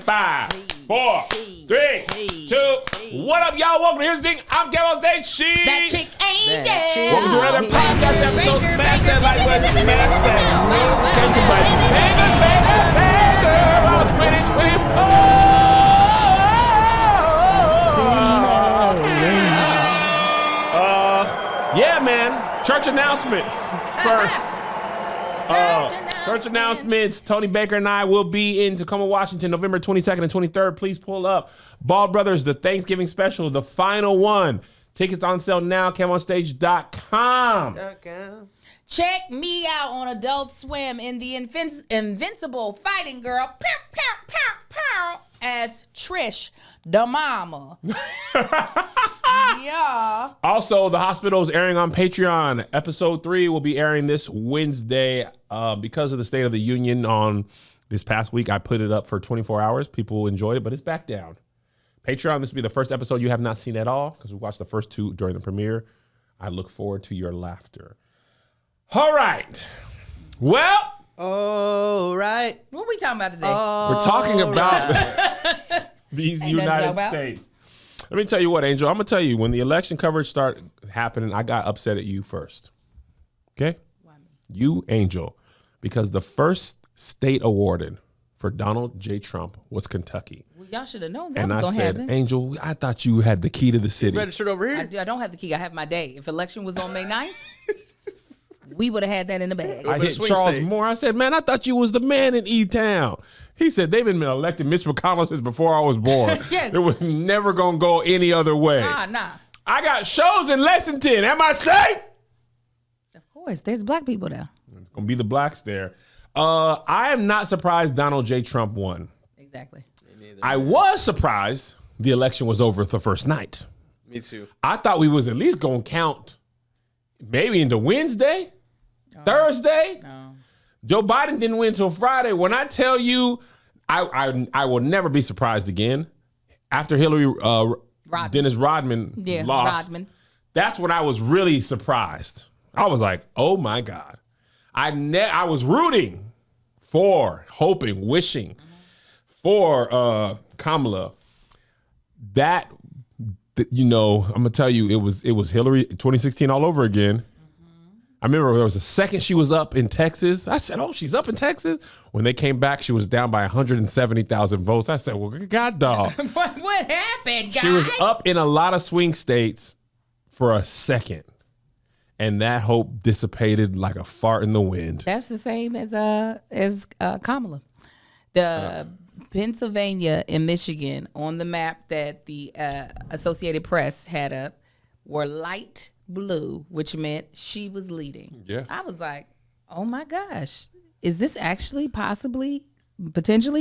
5, 4, 3, 2. What up, y'all? Welcome to Here's the Thing. I'm Kev on stage. She. That chick Angel. Welcome to another podcast episode. Smash that like button. Smash that notification button. Banger, banger, banger. Yeah, man. Church announcements first. Church announcements. Tony Baker and I will be in Tacoma, Washington, November 22nd and 23rd. Please pull up. Bald Brothers, the Thanksgiving special, the final one. Tickets on sale now, KevOnStage.com. Check me out on Adult Swim in the Invincible Fighting Girl, pow, pow, pow, pow, as Trish, the mama. Yeah. Also, The Hospital is airing on Patreon. Episode 3 will be airing this Wednesday. Because of the State of the Union on this past week, I put it up for 24 hours. People enjoyed it, but it's back down. Patreon, this will be the first episode you have not seen at all because we watched the first 2 during the premiere. I look forward to your laughter. All right. Well. All right. What are we talking about today? We're talking about these United States. Let me tell you what, Angel. I'm going to tell you, when the election coverage started happening, I got upset at you first. Okay? Why me? You, Angel, because the first state awarded for Donald J. Trump was Kentucky. Well, y'all should have known that And was I going to said, happen. Angel, I thought you had the key to the city. Registered over here. I don't have the key. I have my day. If election was on May 9th, we would have had that in the bag. I hit swing Charles state. Moore. I said, man, I thought you was the man in E-Town. He said, they've been electing Mitch McConnell since before I was born. Yes. It was never going to go any other way. Nah. I got shows in Lexington. Am I safe? Of course. There's black people there. It's going to be the blacks there. I am not surprised Donald J. Trump won. Exactly. I was surprised the election was over the first night. Me too. I thought we was at least going to count maybe into Wednesday, Thursday. No. Joe Biden didn't win until Friday. When I tell you, I will never be surprised again. After Hillary, Dennis Rodman lost, Rodman. that's when I was really surprised. I was like, oh my God. I was rooting for, hoping, wishing for Kamala. That, you know, I'm gonna tell you, it was Hillary 2016 all over again. I remember there was a second she was up in Texas. I said, oh, she's up in Texas. When they came back, she was down by 170,000 votes. I said, well, God dog. What happened, guys? She was up in a lot of swing states for a second. And that hope dissipated like a fart in the wind. That's the same as Kamala. The Pennsylvania and Michigan on the map that the Associated Press had up were light blue, which meant she was leading. Yeah. I was like, oh my gosh, is this actually potentially,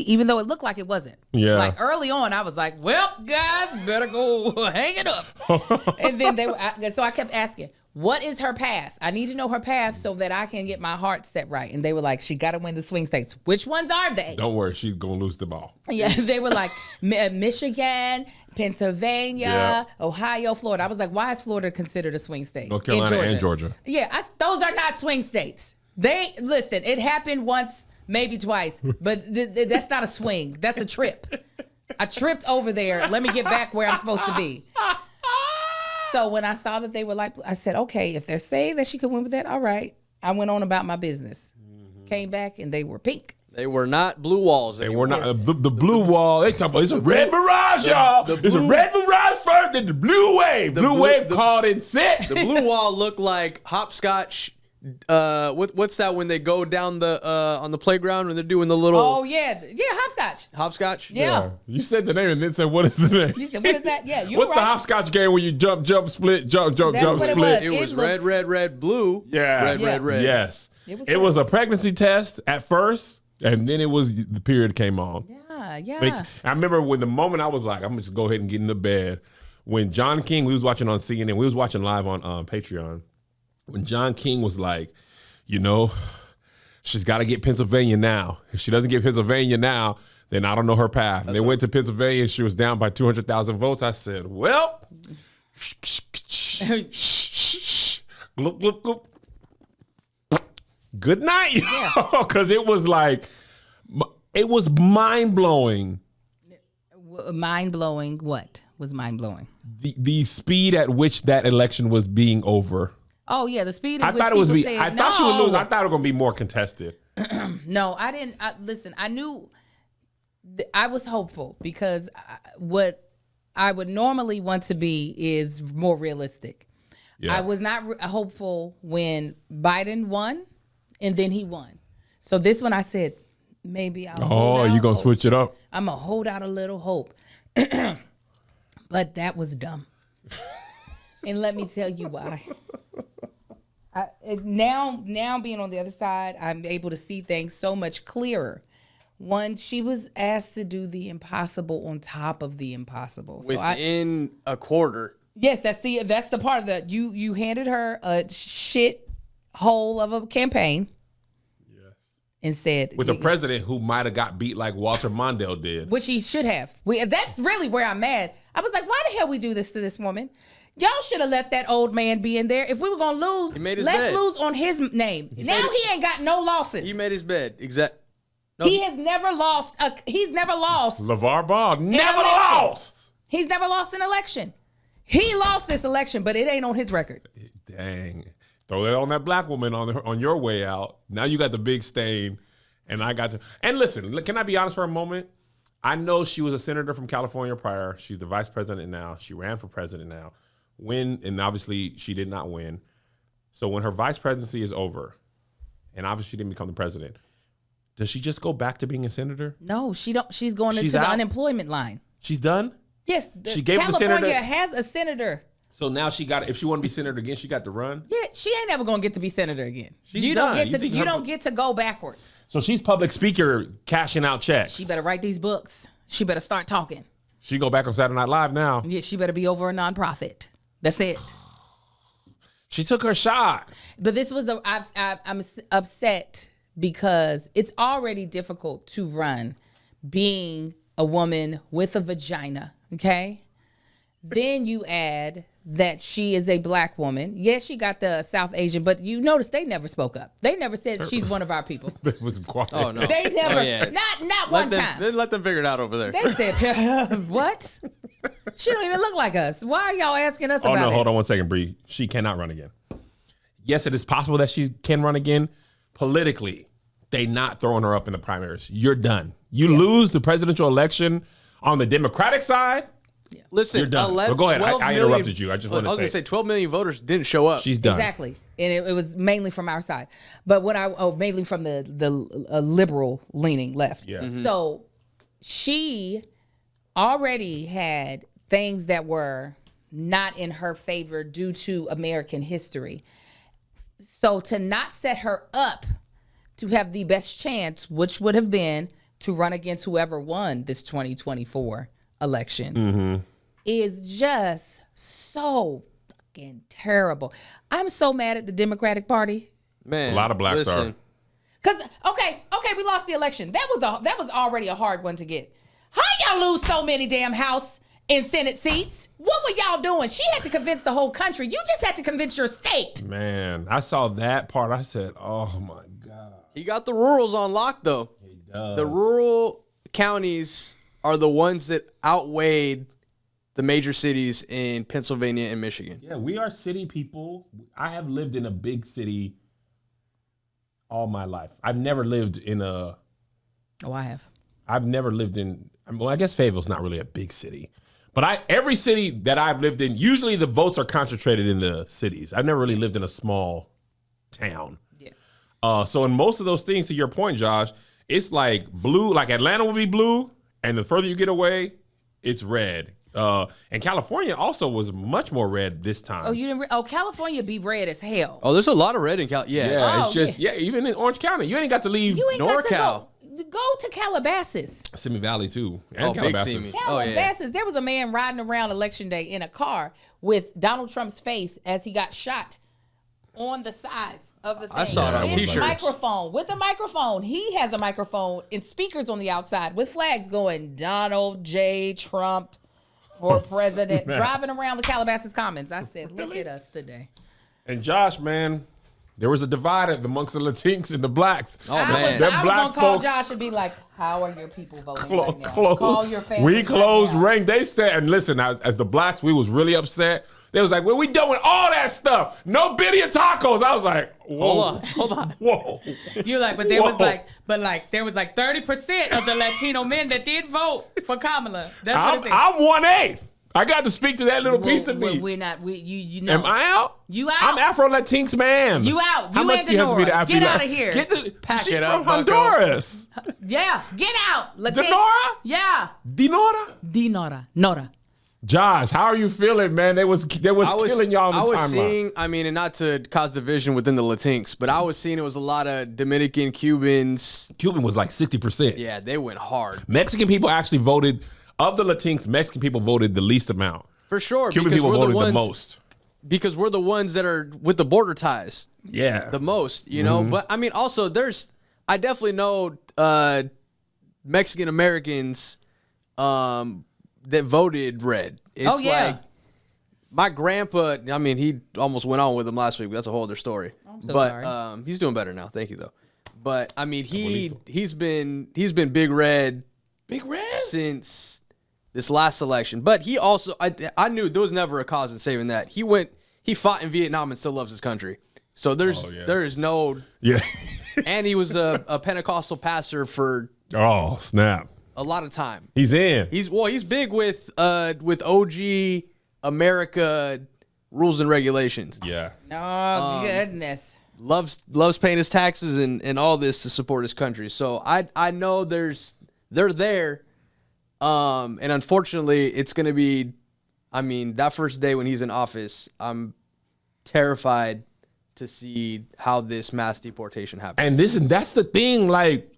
even though it looked like it wasn't. Yeah. Like early on, I was like, well, guys, better go hang it up. And then so I kept asking, what is her path? I need to know her path so that I can get my heart set right. And they were like, she got to win the swing states. Which ones are they? Don't worry, she's going to lose the ball. Yeah, they were like Michigan, Pennsylvania, Ohio, Florida. I was like, why is Florida considered a swing state? North Carolina and Georgia. Yeah, those are not swing states. Listen, it happened once, maybe twice, but that's not a swing. That's a trip. I tripped over there. Let me get back where I'm supposed to be. So when I saw that they were like, I said, okay, if they're saying that she could win with that, all right. I went on about my business. Came back and they were pink. They were not blue walls. They were not the blue wall. They talk about it's a red barrage, y'all. It's a red barrage first, then the blue wave. Blue wave called in sick. The blue wall looked like hopscotch. What's that when they go down the on the playground when they're doing the little? Oh yeah, hopscotch. Hopscotch. Yeah. You said the name and then said, what is the name? You said, what is that? Yeah, you're What's right. the hopscotch game where you jump, split, jump, That's what it split? It was looked- red, blue. Yeah. Red. Yes. It Was a pregnancy test at first, and then it was the period came on. Yeah. I remember when the moment I was like, I'm gonna just go ahead and get in the bed. When John King, we was watching on CNN, we was watching live on Patreon. When John King was like, you know, she's got to get Pennsylvania now. If she doesn't get Pennsylvania now, then I don't know her path. And they went to Pennsylvania and she was down by 200,000 votes. I said, well, gloop, gloop, gloop. Good night. Because it was like, it was mind blowing Mind blowing. What was mind blowing? The speed at which that election was being over. Oh yeah, the speed at I which thought it was. people said, I thought she would lose. no. I thought it was gonna be more contested. No, I didn't. Listen, I knew. I was hopeful because what I would normally want to be is more realistic. Yeah. I was not hopeful when Biden won, and then he won. So this one, I said maybe I'll. Oh, you gonna switch it up? I'm gonna hold out a little hope, but that was dumb. And let me tell you why. Now being on the other side, I'm able to see things so much clearer. One, she was asked to do the impossible on top of the impossible. Within a quarter. Yes, that's the part of the you handed her a shit hole of a campaign. Yes. And said With a president who might have got beat like Walter Mondale did. which he should have. That's really where I'm mad. I was like, why the hell we do this to this woman? Y'all should have let that old man be in there. If we were gonna lose, He made his let's bed. lose on his name. Now he ain't got no losses. He made his bed. No. He has never lost. He's never lost. LeVar Ball never election. lost. He's never lost an election. He lost this election, but it ain't on his record. Dang. Throw that on that black woman on your way out. Now you got the big stain, and I got to. And listen, can I be honest for a moment? I know she was a senator from California prior. She's the vice president now. She ran for president now. And obviously she did not win. So when her vice presidency is over, and obviously she didn't become the president, does she just go back to being a senator? No, she don't. She's going She's into the out? unemployment line. She's done? Yes, She gave the California senator- has a senator. So now she got, if she want to be senator again, she got to run? Yeah, she ain't ever gonna get to be senator again. She's you done. don't get You to. think You her- don't get to go backwards. So she's public speaker cashing out checks. She better write these books. She better start talking. She go back on Saturday Night Live now. Yeah, she better be over a nonprofit. That's it. She took her shot. But this was I'm upset because it's already difficult to run being a woman with a vagina, okay? Then you add that she is a black woman. Yes, she got the South Asian, but you notice they never spoke up. They never said she's one of our people. It was quiet. Oh, no. They never, Oh, yeah. not one time. Let them figure it out over there. They said, what? She don't even look like us. Why are y'all asking us Oh, about no, it? hold on one second, Bree. She cannot run again. Yes, it is possible that she can run again. Politically, they not throwing her up in the primaries. You're done. You lose the presidential election on the Democratic side. Listen, You're done. 11, But go ahead. 12 I million- interrupted you. I just wanted I was to going say. to say 12 million voters didn't show up. She's done. Exactly. And it was mainly from our side. But mainly from the liberal leaning left. Yeah. Mm-hmm. So she already had things that were not in her favor due to American history. So to not set her up to have the best chance, which would have been to run against whoever won this 2024 election, is just so fucking terrible. I'm so mad at the Democratic Party. Man, A lot of blacks listen, are. Cause okay, we lost the election. That was already a hard one to get. How y'all lose so many damn House and Senate seats? What were y'all doing? She had to convince the whole country. You just had to convince your state. Man, I saw that part. I said, oh, my God. He got the rurals on lock, though. The rural counties are the ones that outweighed the major cities in Pennsylvania and Michigan. Yeah, we are city people. I have lived in a big city all my life. I've never lived in a... Oh, I have. I've never lived in... Well, I guess Fayetteville's not really a big city. But every city that I've lived in, usually the votes are concentrated in the cities. I've never really lived in a small town. Yeah. So in most of those things, to your point, Josh, it's like blue, like Atlanta will be blue, and the further you get away, it's red. And California also was much more red this time. Oh, you didn't. California be red as hell. Oh, there's a lot of red in Cal. Yeah. yeah, Oh, it's just, even in Orange County, you ain't got to leave You ain't got to NorCal. go to Calabasas. Simi Valley too. And Oh, Big Calabasas. Simi. Oh, yeah. Calabasas. There was a man riding around Election Day in a car with Donald Trump's face as he got shot on the sides of the thing. I saw it on With t-shirts. With a microphone. He has a microphone and speakers on the outside with flags going, Donald J. Trump for president, driving around the Calabasas Commons. I said, look at us today. And Josh, man, There was a divide amongst the Latinx and the blacks. Oh, man. Them I was black gonna call folks- Josh and be like, "How are your people voting right now? Close. Call your family." We right closed now. rank. They said, and listen, as the blacks, we was really upset. They was like, "Well, we doing all that stuff. No birria tacos." I was like, "Whoa, Hold on. whoa." You're like, but there was Whoa. there was like 30% of the Latino men that did vote for Kamala. That's what it said. I'm 1/8. I got to speak to that little piece of me. We're not. You know. Am I out? You out. I'm Afro Latinx man. You out. How You much and do you have to be to Denora. Afro? Get outta here. Get the Pack she it from up, Bucko. Honduras. Yeah, get out. Latinx. Denora? Yeah. Dinora. Dinora. Nora. Josh, how are you feeling, man? They was killing y'all I on the was timeline. seeing, I mean, and not to cause division within the Latinx, but I was seeing it was a lot of Dominican, Cubans. Cuban was like 60%. Yeah, they went hard. Mexican people actually voted, of the Latinx, Mexican people voted the least amount. For sure. Cuban because people we're voted ones, the most. Because we're the ones that are with the border ties Yeah. the most, you know? But, I mean, also, I definitely know Mexican Americans that voted red. It's Oh, yeah. like, my grandpa, I mean, he almost went on with him last week. But that's a whole other story. so but sorry. he's doing better now. Thank you, though. But, I mean, he's been big red Big Red? since this last election. But he also, I knew there was never a cause in saving that. He fought in Vietnam and still loves his country. So there is no, Yeah. and he was a Pentecostal pastor for Oh, snap. a lot of time. He's in. He's big with OG America rules and regulations. Yeah. Oh goodness. Loves paying his taxes and all this to support his country. So I know they're there. And unfortunately, it's going to be, I mean, that first day when he's in office, I'm terrified to see how this mass deportation happens. And that's the thing. Like,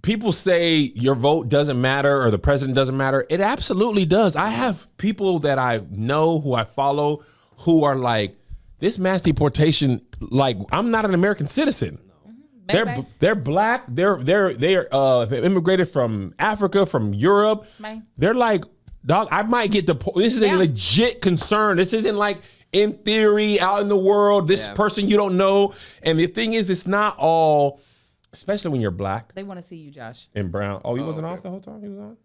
people say your vote doesn't matter or the president doesn't matter. It absolutely does. I have people that I know, who I follow, who are like, this mass deportation, like, I'm not an American citizen. Bang, They're black. They're immigrated from Africa, from Europe. Bang. They're like, dog, I might get deported. This is a Yeah. legit concern. This isn't like in theory out in the world. This Yeah. person you don't know. And the thing is, it's not all, especially when you're black They want to see you, Josh. and brown. Oh, you wasn't okay. off the whole time? You was on?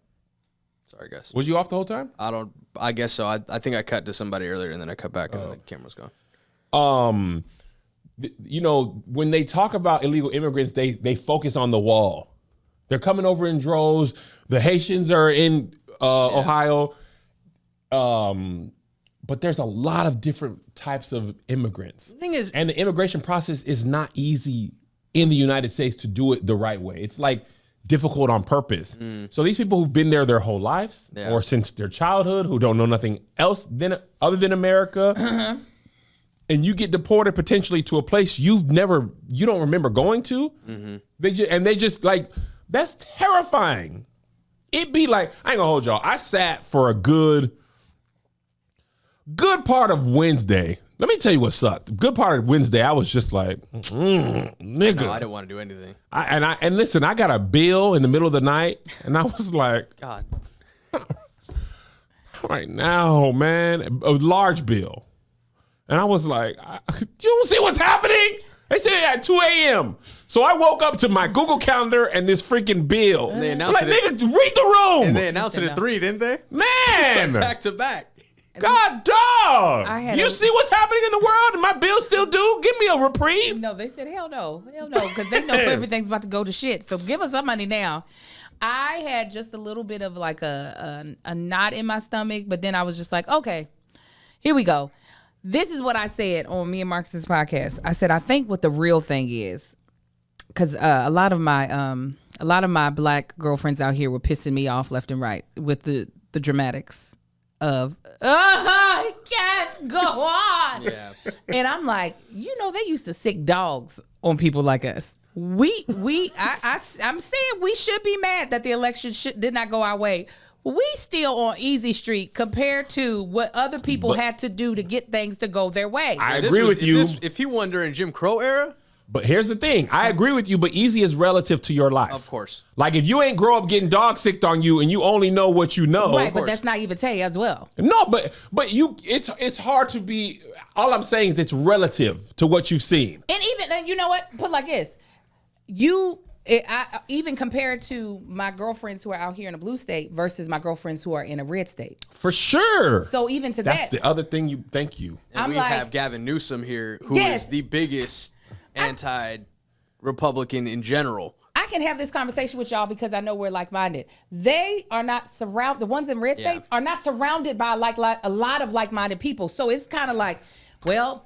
Sorry, guys. Was you off the whole time? I guess so. I think I cut to somebody earlier and then I cut back and then the camera's gone. You know, when they talk about illegal immigrants, they focus on the wall. They're coming over in droves. The Haitians are in Ohio. But there's a lot of different types of immigrants. The thing is, And the immigration process is not easy in the United States to do it the right way. It's like difficult on purpose. So these people who've been there their whole lives Yeah. or since their childhood, who don't know nothing else other than America, and you get deported potentially to a place you don't remember going to, they just like, that's terrifying. It'd be like, I ain't gonna hold y'all. I sat for a good part of Wednesday. Let me tell you what sucked. Good part of Wednesday, I was just like, nigga. no, I didn't want to do anything. And listen, I got a bill in the middle of the night, and I was like, God. right now, man, a large bill. And I was like, you don't see what's happening? They said at 2 a.m. So I woke up to my Google Calendar and this freaking bill. They I'm announced like, it. nigga, read the room. And they announced it at 3, didn't they? Man. Back to back. God, dog. I had You a- see what's happening in the world and my bill still due? Give me a reprieve. No, they said hell no, because they know everything's about to go to shit. So give us some money now. I had just a little bit of like a knot in my stomach, but then I was just like, okay, here we go. This is what I said on me and Marcus's podcast. I said I think what the real thing is, because a lot of my black girlfriends out here were pissing me off left and right with the dramatics of I can't go on. Yeah. And I'm like, you know, they used to sick dogs on people like us. I'm saying we should be mad that the election did not go our way. We still on easy street compared to what other people had to do to get things to go their way. I This agree was- with you. If he won during Jim Crow era, But here's the thing. I agree with you, but easy is relative to your life. Of course. Like if you ain't grow up getting dog sicked on you and you only know what you know. Right, but that's naivete as well. No, but you it's hard to be, all I'm saying is it's relative to what you've seen. And even, you know what? Put like this. I even compared to my girlfriends who are out here in a blue state versus my girlfriends who are in a red state. For sure. So even to That's that. the other thing thank you. And we have Gavin Newsom here, who is the biggest anti-Republican in general. I can have this conversation with y'all because I know we're like-minded. They are not surrounded, the ones in red states are not surrounded by a lot of like-minded people. So it's kind of like, well,